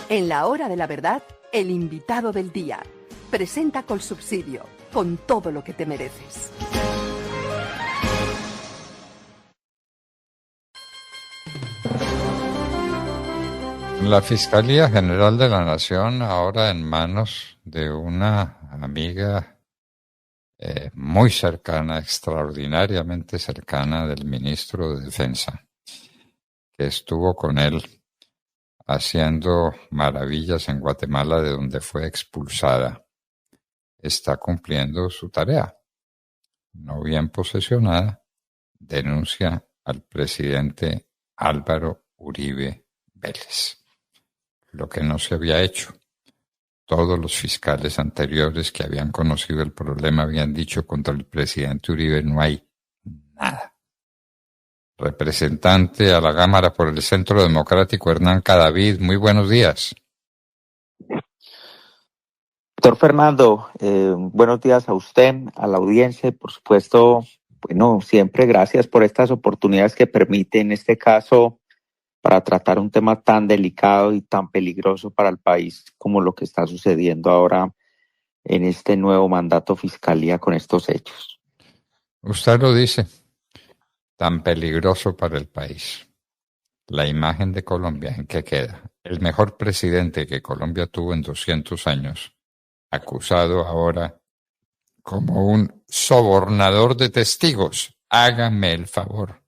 En la hora de la verdad, el invitado del día. Presenta Colsubsidio, con todo lo que te mereces. La Fiscalía General de la Nación, ahora en manos de una amiga muy cercana, extraordinariamente cercana del ministro de Defensa, que estuvo con él haciendo maravillas en Guatemala, de donde fue expulsada, está cumpliendo su tarea. No bien posesionada, denuncia al presidente Álvaro Uribe Vélez, lo que no se había hecho. Todos los fiscales anteriores que habían conocido el problema habían dicho: contra el presidente Uribe no hay nada. Representante a la Cámara por el Centro Democrático, Hernán Cadavid, muy buenos días. Doctor Fernando, buenos días a usted, a la audiencia y por supuesto, bueno, siempre gracias por estas oportunidades que permiten, en este caso, para tratar un tema tan delicado y tan peligroso para el país como lo que está sucediendo ahora en este nuevo mandato fiscalía con estos hechos. Usted lo dice, tan peligroso para el país. La imagen de Colombia, ¿en qué queda? El mejor presidente que Colombia tuvo en 200 años, acusado ahora como un sobornador de testigos. Hágame el favor.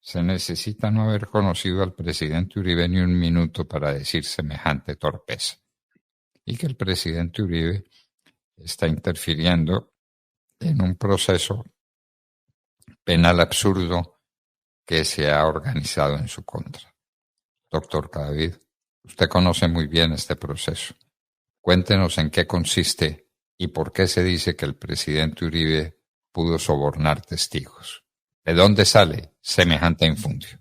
Se necesita no haber conocido al presidente Uribe ni un minuto para decir semejante torpeza. Y que el presidente Uribe está interfiriendo en un proceso penal absurdo que se ha organizado en su contra. Doctor Cadavid, usted conoce muy bien este proceso. Cuéntenos en qué consiste y por qué se dice que el presidente Uribe pudo sobornar testigos. ¿De dónde sale semejante infundio?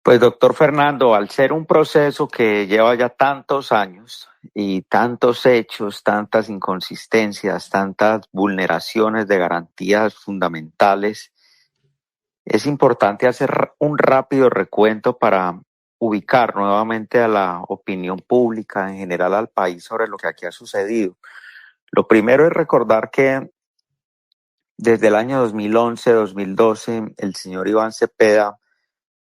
Pues doctor Fernando, al ser un proceso que lleva ya tantos años y tantos hechos, tantas inconsistencias, tantas vulneraciones de garantías fundamentales, es importante hacer un rápido recuento para ubicar nuevamente a la opinión pública, en general al país, sobre lo que aquí ha sucedido. Lo primero es recordar que desde el año 2011-2012, el señor Iván Cepeda,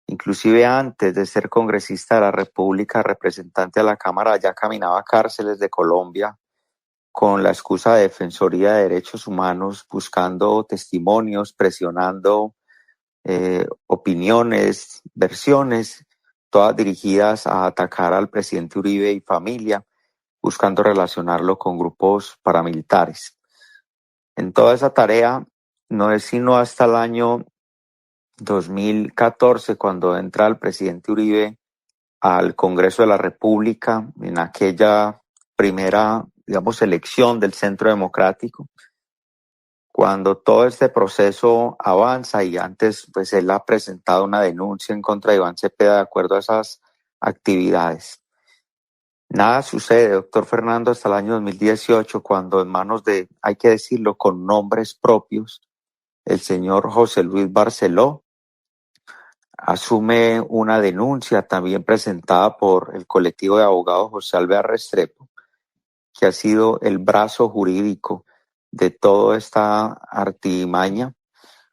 inclusive antes de ser congresista de la República, representante a la Cámara, ya caminaba a cárceles de Colombia con la excusa de Defensoría de Derechos Humanos, buscando testimonios, presionando opiniones, versiones, todas dirigidas a atacar al presidente Uribe y familia, buscando relacionarlo con grupos paramilitares. En toda esa tarea, no es sino hasta el año 2014 cuando entra el presidente Uribe al Congreso de la República, en aquella primera, elección del Centro Democrático, cuando todo este proceso avanza y antes pues él ha presentado una denuncia en contra de Iván Cepeda de acuerdo a esas actividades. Nada sucede, doctor Fernando, hasta el año 2018, cuando en manos de, hay que decirlo con nombres propios, el señor José Luis Barceló asume una denuncia también presentada por el colectivo de abogados José Alvear Restrepo, que ha sido el brazo jurídico de toda esta artimaña,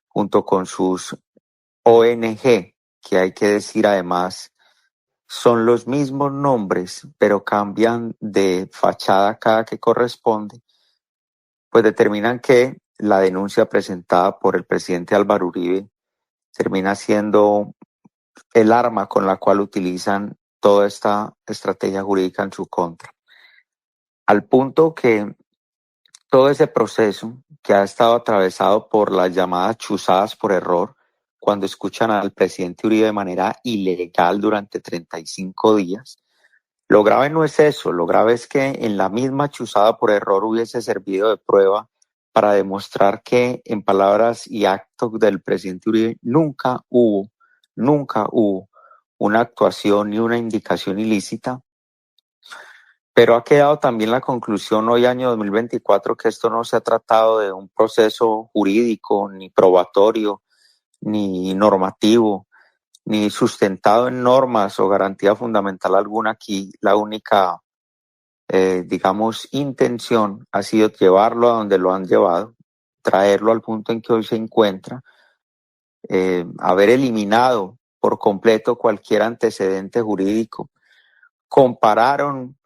junto con sus ONG, que hay que decir además, son los mismos nombres, pero cambian de fachada cada que corresponde, pues determinan que la denuncia presentada por el presidente Álvaro Uribe termina siendo el arma con la cual utilizan toda esta estrategia jurídica en su contra. Al punto que todo ese proceso que ha estado atravesado por las llamadas chuzadas por error, cuando escuchan al presidente Uribe de manera ilegal durante 35 días, lo grave no es eso, lo grave es que en la misma chuzada por error hubiese servido de prueba para demostrar que en palabras y actos del presidente Uribe nunca hubo una actuación ni una indicación ilícita. Pero ha quedado también la conclusión hoy, año 2024, que esto no se ha tratado de un proceso jurídico, ni probatorio, ni normativo, ni sustentado en normas o garantía fundamental alguna. Aquí la única, digamos, intención ha sido llevarlo a donde lo han llevado, traerlo al punto en que hoy se encuentra, haber eliminado por completo cualquier antecedente jurídico. Compararon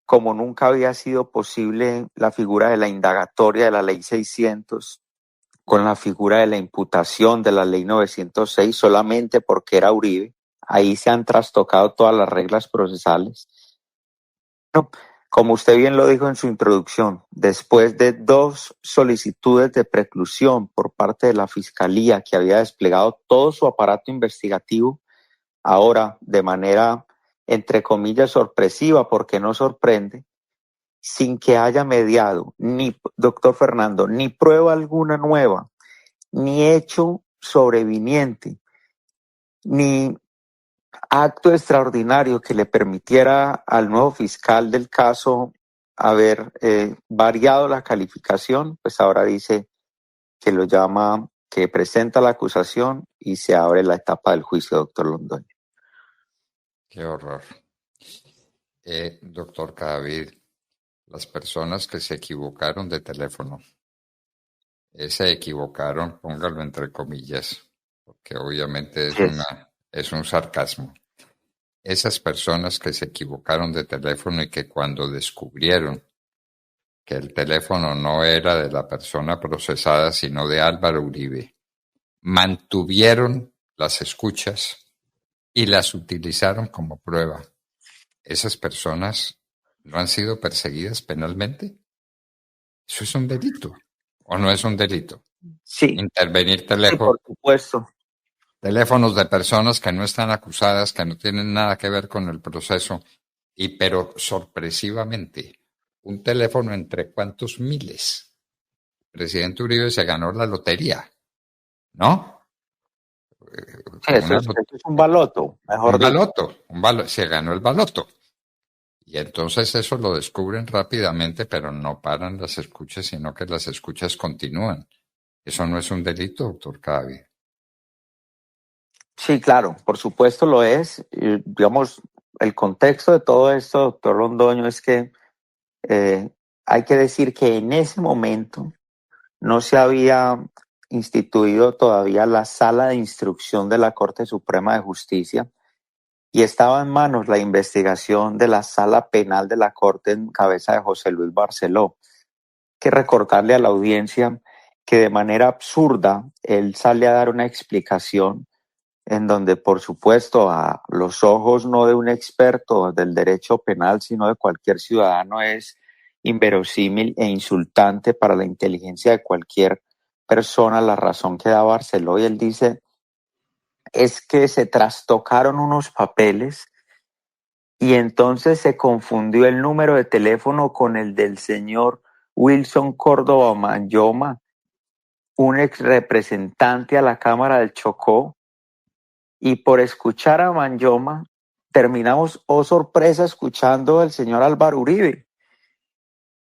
como nunca había sido posible la figura de la indagatoria de la Ley 600 con la figura de la imputación de la Ley 906 solamente porque era Uribe. Ahí se han trastocado todas las reglas procesales. No, como usted bien lo dijo en su introducción, después de 2 solicitudes de preclusión por parte de la Fiscalía que había desplegado todo su aparato investigativo, ahora de manera, entre comillas, sorpresiva, porque no sorprende, sin que haya mediado, ni, doctor Fernando, ni prueba alguna nueva, ni hecho sobreviniente, ni acto extraordinario que le permitiera al nuevo fiscal del caso haber variado la calificación, pues ahora dice que lo llama, que presenta la acusación y se abre la etapa del juicio, doctor Londoño. Qué horror. Doctor Cadavid, las personas que se equivocaron de teléfono, se equivocaron, póngalo entre comillas, porque obviamente es un sarcasmo. Esas personas que se equivocaron de teléfono y que cuando descubrieron que el teléfono no era de la persona procesada, sino de Álvaro Uribe, mantuvieron las escuchas y las utilizaron como prueba. ¿Esas personas no han sido perseguidas penalmente? ¿Eso es un delito o no es un delito? Sí. Intervenir Sí, teléfono. por supuesto. Teléfonos de personas que no están acusadas, que no tienen nada que ver con el proceso, pero sorpresivamente, un teléfono entre cuántos miles. El presidente Uribe se ganó la lotería, ¿no? Eso es un baloto, mejor dicho. Un baloto, se ganó el baloto. Y entonces eso lo descubren rápidamente, pero no paran las escuchas, sino que las escuchas continúan. Eso no es un delito, doctor Cadavid. Sí, claro, por supuesto lo es. Digamos, el contexto de todo esto, doctor Londoño, es que hay que decir que en ese momento no se había instituido todavía la sala de instrucción de la Corte Suprema de Justicia y estaba en manos la investigación de la sala penal de la Corte en cabeza de José Luis Barceló. Hay que recordarle a la audiencia que de manera absurda él sale a dar una explicación en donde, por supuesto, a los ojos no de un experto del derecho penal, sino de cualquier ciudadano, es inverosímil e insultante para la inteligencia de cualquier persona la razón que da Barceló. Y él dice, es que se trastocaron unos papeles y entonces se confundió el número de teléfono con el del señor Wilson Córdoba Manyoma, un ex representante a la Cámara del Chocó, y por escuchar a Manyoma terminamos, oh sorpresa, escuchando al señor Álvaro Uribe.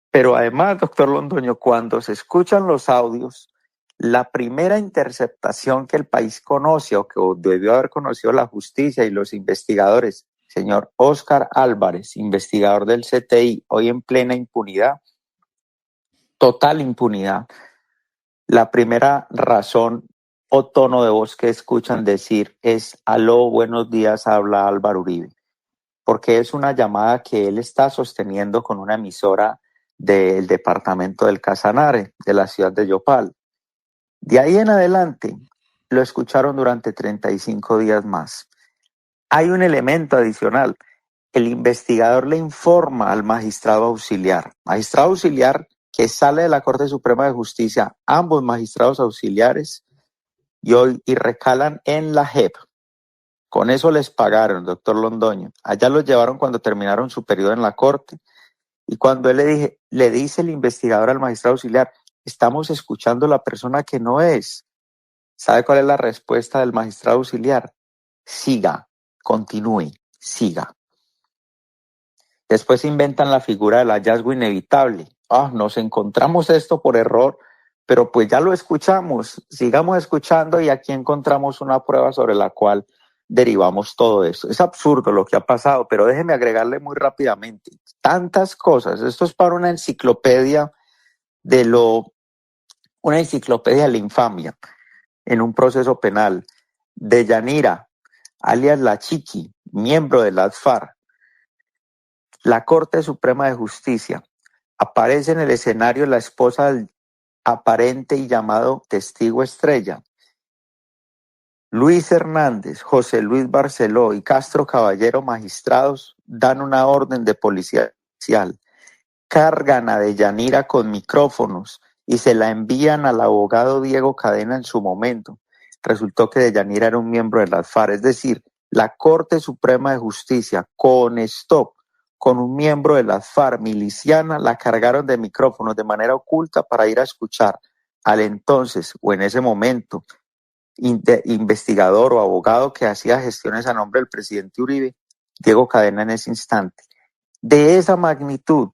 Pero además, doctor Londoño, cuando se escuchan los audios, la primera interceptación que el país conoce o que debió haber conocido la justicia y los investigadores, señor Óscar Álvarez, investigador del CTI, hoy en plena impunidad, total impunidad. La primera razón o tono de voz que escuchan decir es aló, buenos días, habla Álvaro Uribe, porque es una llamada que él está sosteniendo con una emisora del departamento del Casanare, de la ciudad de Yopal. De ahí en adelante lo escucharon durante 35 días más. Hay un elemento adicional. El investigador le informa al magistrado auxiliar que sale de la Corte Suprema de Justicia, ambos magistrados auxiliares, y recalan en la JEP. Con eso les pagaron, doctor Londoño. Allá los llevaron cuando terminaron su periodo en la Corte. Y cuando él le dice el investigador al magistrado auxiliar, estamos escuchando a la persona que no es. ¿Sabe cuál es la respuesta del magistrado auxiliar? Siga, continúe, siga. Después inventan la figura del hallazgo inevitable. Nos encontramos esto por error, pero pues ya lo escuchamos, sigamos escuchando y aquí encontramos una prueba sobre la cual derivamos todo esto. Es absurdo lo que ha pasado, pero déjeme agregarle muy rápidamente. Tantas cosas. Esto es para una enciclopedia una enciclopedia de la infamia en un proceso penal. Deyanira, alias La Chiqui, miembro de las FARC. La Corte Suprema de Justicia. Aparece en el escenario la esposa del aparente y llamado testigo estrella. Luis Hernández, José Luis Barceló y Castro Caballero, magistrados, dan una orden de policía judicial. Cargan a Deyanira con micrófonos y se la envían al abogado Diego Cadena en su momento. Resultó que Deyanira era un miembro de las FARC, es decir, la Corte Suprema de Justicia, con stop, con un miembro de las FARC miliciana, la cargaron de micrófonos de manera oculta para ir a escuchar al entonces o en ese momento investigador o abogado que hacía gestiones a nombre del presidente Uribe, Diego Cadena, en ese instante. De esa magnitud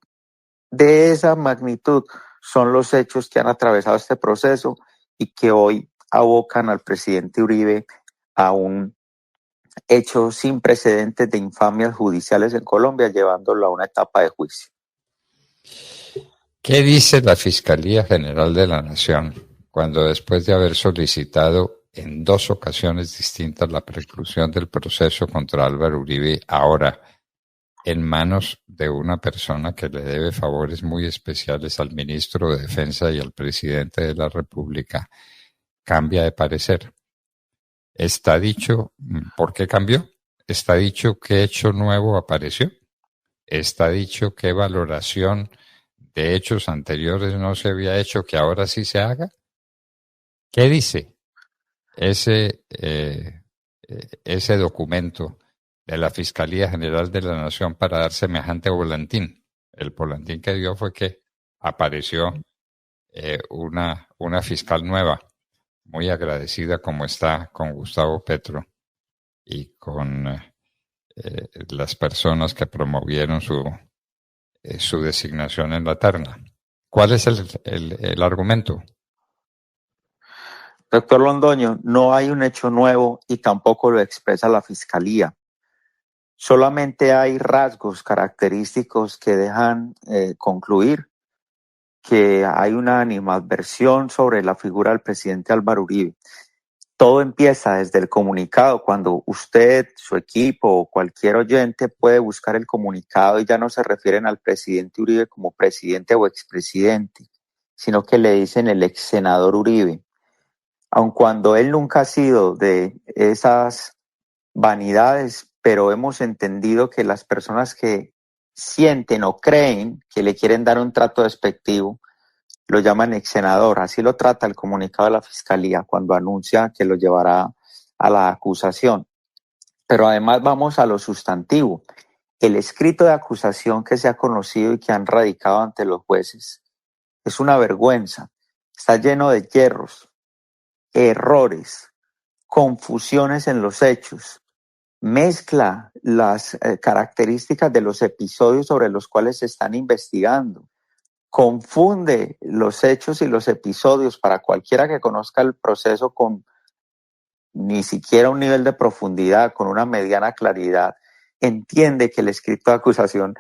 son los hechos que han atravesado este proceso y que hoy abocan al presidente Uribe a un hecho sin precedentes de infamias judiciales en Colombia, llevándolo a una etapa de juicio. ¿Qué dice la Fiscalía General de la Nación cuando, después de haber solicitado en 2 ocasiones distintas la preclusión del proceso contra Álvaro Uribe, ahora en manos de una persona que le debe favores muy especiales al ministro de Defensa y al presidente de la República, cambia de parecer? Está dicho por qué cambió, está dicho qué hecho nuevo apareció, está dicho qué valoración de hechos anteriores no se había hecho que ahora sí se haga. ¿Qué dice ese documento de la Fiscalía General de la Nación para dar semejante volantín? El volantín que dio fue que apareció una fiscal nueva, muy agradecida como está con Gustavo Petro y con las personas que promovieron su designación en la terna. ¿Cuál es el argumento? Doctor Londoño, no hay un hecho nuevo y tampoco lo expresa la Fiscalía. Solamente hay rasgos característicos que dejan concluir que hay una animadversión sobre la figura del presidente Álvaro Uribe. Todo empieza desde el comunicado, cuando usted, su equipo o cualquier oyente puede buscar el comunicado y ya no se refieren al presidente Uribe como presidente o expresidente, sino que le dicen el ex senador Uribe. Aun cuando él nunca ha sido de esas vanidades, pero hemos entendido que las personas que sienten o creen que le quieren dar un trato despectivo, lo llaman ex senador. Así lo trata el comunicado de la Fiscalía cuando anuncia que lo llevará a la acusación. Pero además vamos a lo sustantivo. El escrito de acusación que se ha conocido y que han radicado ante los jueces es una vergüenza. Está lleno de yerros, errores, confusiones en los hechos. Mezcla las características de los episodios sobre los cuales se están investigando. Confunde los hechos y los episodios para cualquiera que conozca el proceso con ni siquiera un nivel de profundidad, con una mediana claridad. Entiende que el escrito de acusación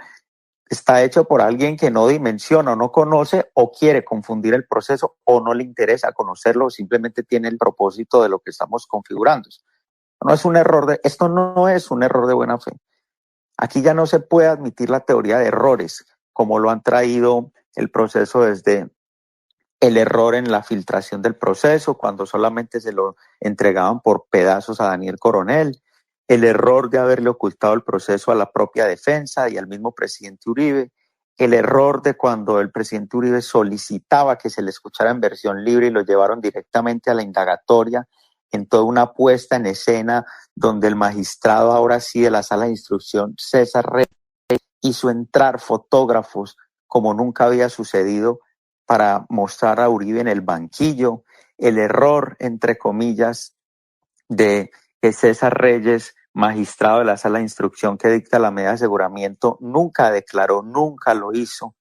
está hecho por alguien que no dimensiona o no conoce o quiere confundir el proceso o no le interesa conocerlo o simplemente tiene el propósito de lo que estamos configurando. Esto no es un error de buena fe. Aquí ya no se puede admitir la teoría de errores, como lo han traído el proceso desde el error en la filtración del proceso, cuando solamente se lo entregaban por pedazos a Daniel Coronel, el error de haberle ocultado el proceso a la propia defensa y al mismo presidente Uribe, el error de cuando el presidente Uribe solicitaba que se le escuchara en versión libre y lo llevaron directamente a la indagatoria, en toda una puesta en escena donde el magistrado, ahora sí de la sala de instrucción, César Reyes, hizo entrar fotógrafos como nunca había sucedido para mostrar a Uribe en el banquillo. El error, entre comillas, de que César Reyes, magistrado de la sala de instrucción que dicta la medida de aseguramiento, nunca declaró, nunca lo hizo,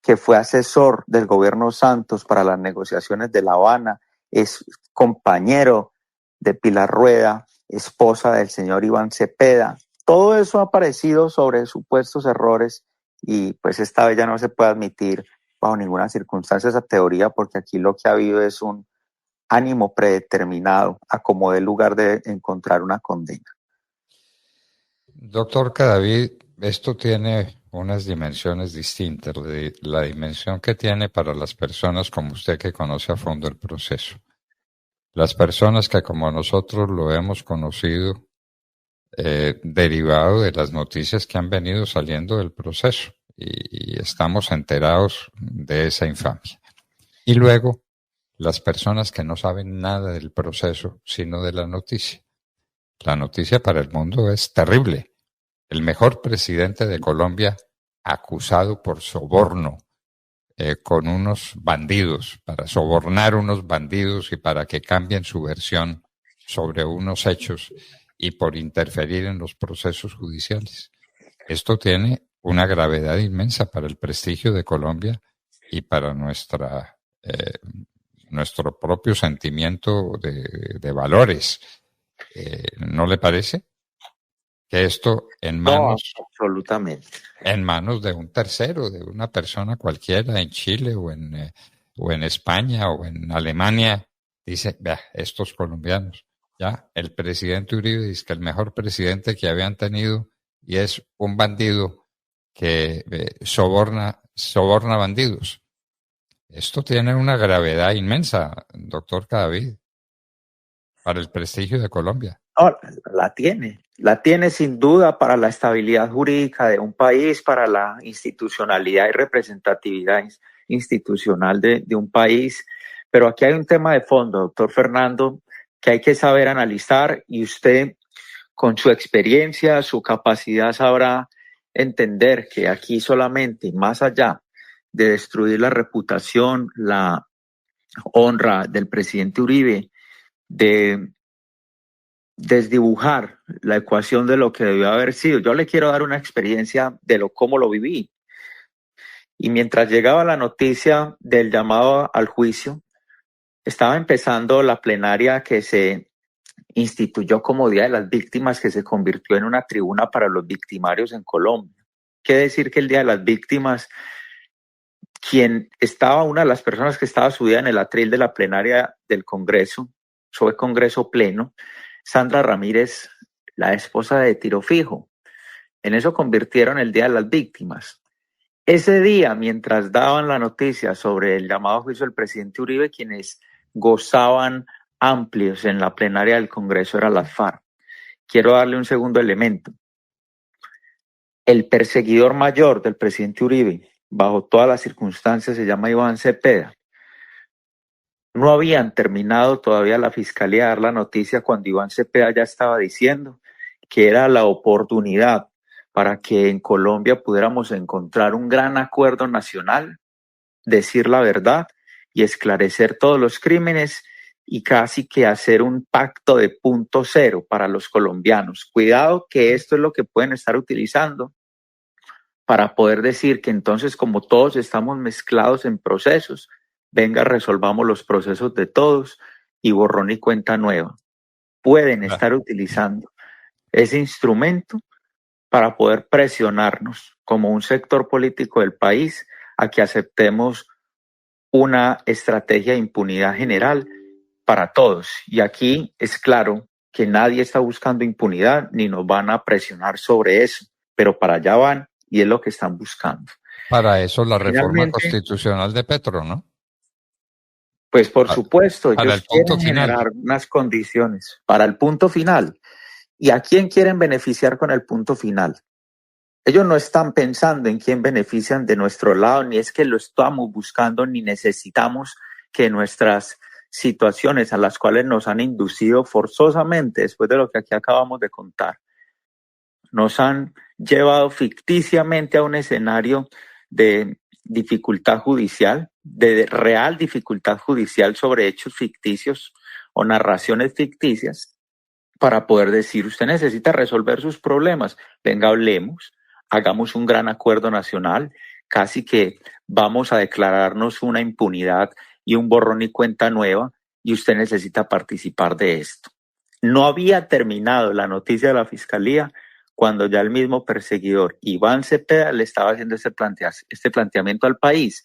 que fue asesor del gobierno Santos para las negociaciones de La Habana, es compañero de Pilar Rueda, esposa del señor Iván Cepeda. Todo eso ha aparecido sobre supuestos errores y pues esta vez ya no se puede admitir bajo ninguna circunstancia esa teoría, porque aquí lo que ha habido es un ánimo predeterminado a como dé lugar de encontrar una condena. Doctor Cadavid, esto tiene unas dimensiones distintas, la dimensión que tiene para las personas como usted que conoce a fondo el proceso. Las personas que como nosotros lo hemos conocido derivado de las noticias que han venido saliendo del proceso y estamos enterados de esa infamia. Y luego, las personas que no saben nada del proceso, sino de la noticia. La noticia para el mundo es terrible. El mejor presidente de Colombia acusado por soborno con unos bandidos, para sobornar unos bandidos y para que cambien su versión sobre unos hechos y por interferir en los procesos judiciales. Esto tiene una gravedad inmensa para el prestigio de Colombia y para nuestro propio sentimiento de valores. ¿No le parece? Que esto No, absolutamente. En manos de un tercero, de una persona cualquiera en Chile o en España o en Alemania, dice, vea, estos colombianos, ya, el presidente Uribe dice que el mejor presidente que habían tenido y es un bandido que soborna bandidos. Esto tiene una gravedad inmensa, doctor Cadavid, para el prestigio de Colombia. No, la tiene sin duda para la estabilidad jurídica de un país, para la institucionalidad y representatividad institucional de un país. Pero aquí hay un tema de fondo, doctor Fernando, que hay que saber analizar y usted con su experiencia, su capacidad sabrá entender que aquí solamente, más allá de destruir la reputación, la honra del presidente Uribe, de desdibujar la ecuación de lo que debió haber sido. Yo le quiero dar una experiencia de cómo lo viví. Y mientras llegaba la noticia del llamado al juicio, estaba empezando la plenaria que se instituyó como Día de las Víctimas, que se convirtió en una tribuna para los victimarios en Colombia. Qué decir que el Día de las Víctimas, una de las personas que estaba subida en el atril de la plenaria del Congreso, fue Congreso Pleno, Sandra Ramírez, la esposa de Tiro Fijo. En eso convirtieron el Día de las Víctimas. Ese día, mientras daban la noticia sobre el llamado juicio del presidente Uribe, quienes gozaban amplios en la plenaria del Congreso eran las FARC. Quiero darle un segundo elemento. El perseguidor mayor del presidente Uribe, bajo todas las circunstancias, se llama Iván Cepeda. No habían terminado todavía la fiscalía de dar la noticia cuando Iván Cepeda ya estaba diciendo que era la oportunidad para que en Colombia pudiéramos encontrar un gran acuerdo nacional, decir la verdad y esclarecer todos los crímenes y casi que hacer un pacto de punto cero para los colombianos. Cuidado que esto es lo que pueden estar utilizando para poder decir que entonces como todos estamos mezclados en procesos, venga, resolvamos los procesos de todos y borrón y cuenta nueva. Pueden estar utilizando ese instrumento para poder presionarnos como un sector político del país a que aceptemos una estrategia de impunidad general para todos. Y aquí es claro que nadie está buscando impunidad ni nos van a presionar sobre eso, pero para allá van y es lo que están buscando. Para eso la reforma constitucional de Petro, ¿no? Pues por supuesto, ellos quieren generar unas condiciones para el punto final. ¿Y a quién quieren beneficiar con el punto final? Ellos no están pensando en quién benefician de nuestro lado, ni es que lo estamos buscando, ni necesitamos que nuestras situaciones a las cuales nos han inducido forzosamente, después de lo que aquí acabamos de contar, nos han llevado ficticiamente a un escenario de dificultad judicial, de real dificultad judicial sobre hechos ficticios o narraciones ficticias, para poder decir, usted necesita resolver sus problemas, venga, hablemos, hagamos un gran acuerdo nacional, casi que vamos a declararnos una impunidad y un borrón y cuenta nueva, y usted necesita participar de esto. No había terminado la noticia de la fiscalía cuando ya el mismo perseguidor, Iván Cepeda, le estaba haciendo este planteamiento al país.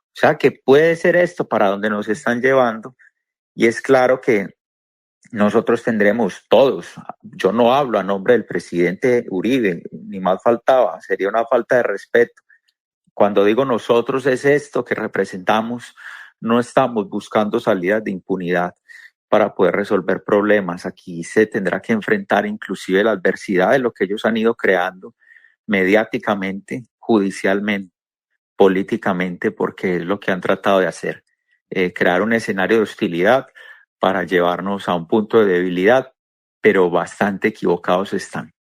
O sea que puede ser esto para donde nos están llevando, y es claro que nosotros tendremos todos, yo no hablo a nombre del presidente Uribe, ni más faltaba, sería una falta de respeto. Cuando digo nosotros es esto que representamos, no estamos buscando salidas de impunidad para poder resolver problemas. Aquí se tendrá que enfrentar inclusive la adversidad de lo que ellos han ido creando mediáticamente, judicialmente, políticamente, porque es lo que han tratado de hacer, crear un escenario de hostilidad para llevarnos a un punto de debilidad, pero bastante equivocados están.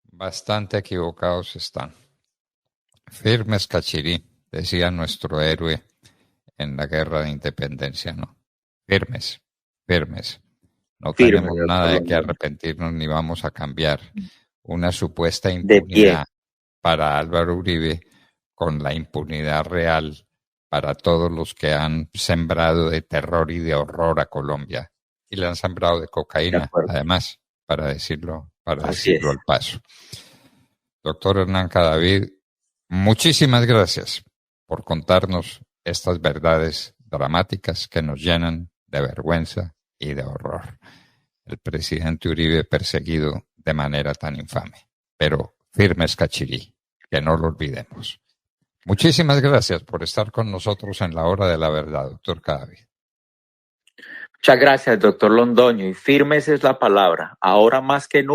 Bastante equivocados están. Firmes Cachirí, decía nuestro héroe en la guerra de independencia, ¿no? Firmes, firmes. No tenemos nada de que arrepentirnos ni vamos a cambiar una supuesta impunidad para Álvaro Uribe con la impunidad real para todos los que han sembrado de terror y de horror a Colombia. Y le han sembrado de cocaína, además, para decirlo al paso. Doctor Hernán Cadavid, muchísimas gracias por contarnos estas verdades dramáticas que nos llenan de vergüenza y de horror. El presidente Uribe perseguido de manera tan infame. Pero firmes Cachirí, que no lo olvidemos. Muchísimas gracias por estar con nosotros en la hora de la verdad, doctor Cadavid. Muchas gracias, doctor Londoño. Y firmes es la palabra. Ahora más que nunca.